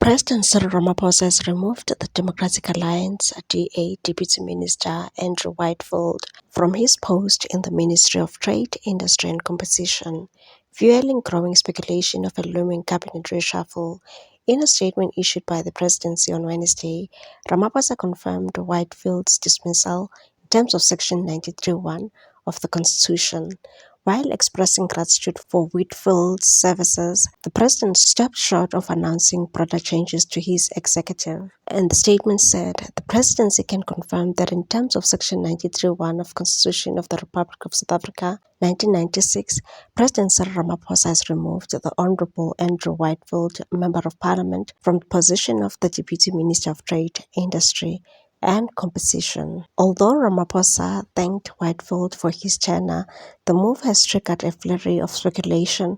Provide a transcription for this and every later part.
President Cyril Ramaphosa has removed the Democratic Alliance DA Deputy Minister Andrew Whitefield from his post in the Ministry of Trade, Industry and Competition, fueling growing speculation of a looming cabinet reshuffle. In a statement issued by the presidency on Wednesday, Ramaphosa confirmed Whitefield's dismissal in terms of Section 93(1) of the Constitution. While expressing gratitude for Whitfield's services, the president stopped short of announcing broader changes to his executive. And the statement said, the presidency can confirm that in terms of Section 93(1) of Constitution of the Republic of South Africa, 1996, President Cyril Ramaphosa has removed the Honorable Andrew Whitefield, Member of Parliament, from the position of the Deputy Minister of Trade, Industry and Competition. Although Ramaphosa thanked Whitefield for his tenure, the move has triggered a flurry of speculation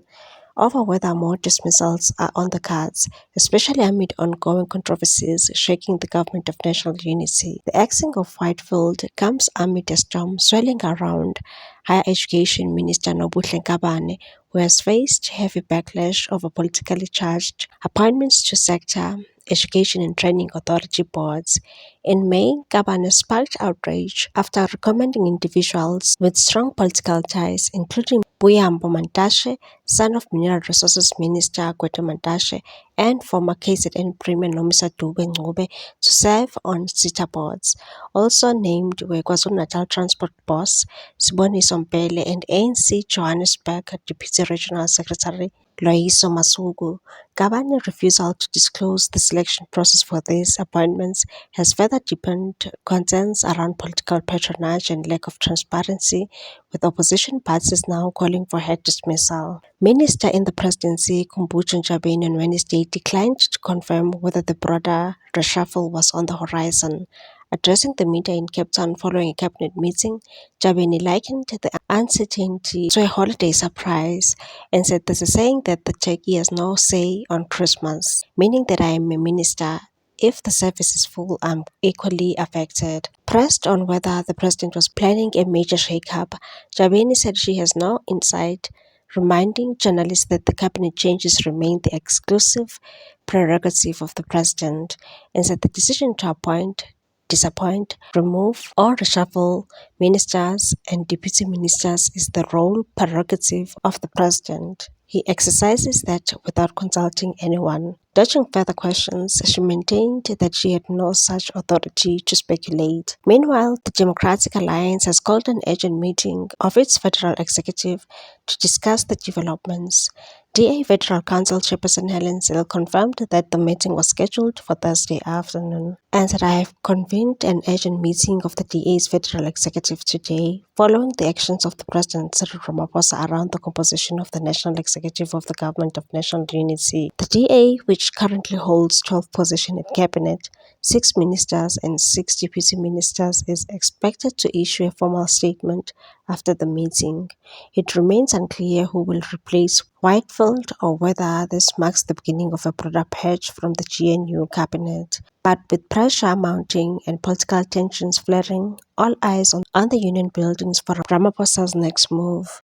over whether more dismissals are on the cards, especially amid ongoing controversies shaking the government of national unity. The axing of Whitefield comes amid a storm swirling around Higher Education Minister Nobuhle Nkabane, who has faced heavy backlash over politically charged appointments to sector Education and Training Authority boards. In May, Nkabane sparked outrage after recommending individuals with strong political ties, including Buyambo Mantashe, son of Mineral Resources Minister Gwede Mantashe, and former KZN Premier Nomisa Dube Ngcobo, to serve on SETA boards. Also named were KwaZulu-Natal Transport Boss Siboniso Mpele and ANC Johannesburg Deputy Regional Secretary Loyiso Masuku. Nkabane refusal to disclose the selection process for these appointments has further deepened concerns around political patronage and lack of transparency, with opposition parties now calling for her dismissal. Minister in the presidency Khumbudzo Ntshavheni on Wednesday declined to confirm whether the broader reshuffle was on the horizon. Addressing the media in Cape Town following a cabinet meeting, Ntshavheni likened the uncertainty to a holiday surprise and said there's a saying that the turkey has no say on Christmas, meaning that I am a minister. If the service is full, I'm equally affected. Pressed on whether the president was planning a major shake-up, Ntshavheni said she has no insight, reminding journalists that the cabinet changes remain the exclusive prerogative of the president, and said the decision to appoint, disappoint, remove, or reshuffle ministers and deputy ministers is the role prerogative of the president. He exercises that without consulting anyone. Dodging further questions, she maintained that she had no such authority to speculate. Meanwhile, the Democratic Alliance has called an urgent meeting of its federal executive to discuss the developments. DA Federal Council Chairperson Helen Zille confirmed that the meeting was scheduled for Thursday afternoon and said, I have convened an urgent meeting of the DA's federal executive today following the actions of the President Cyril Ramaphosa around the composition of the national executive of the Government of National Unity. The DA, which currently holds 12 positions in cabinet, 6 ministers and 6 deputy ministers, is expected to issue a formal statement after the meeting. It remains unclear who will replace Whitefield or whether this marks the beginning of a broader purge from the GNU cabinet. But with pressure mounting and political tensions flaring, all eyes on the union buildings for Ramaphosa's next move.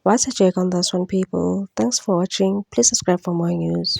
What's your take on this one, people? Thanks for watching. Please subscribe for more news.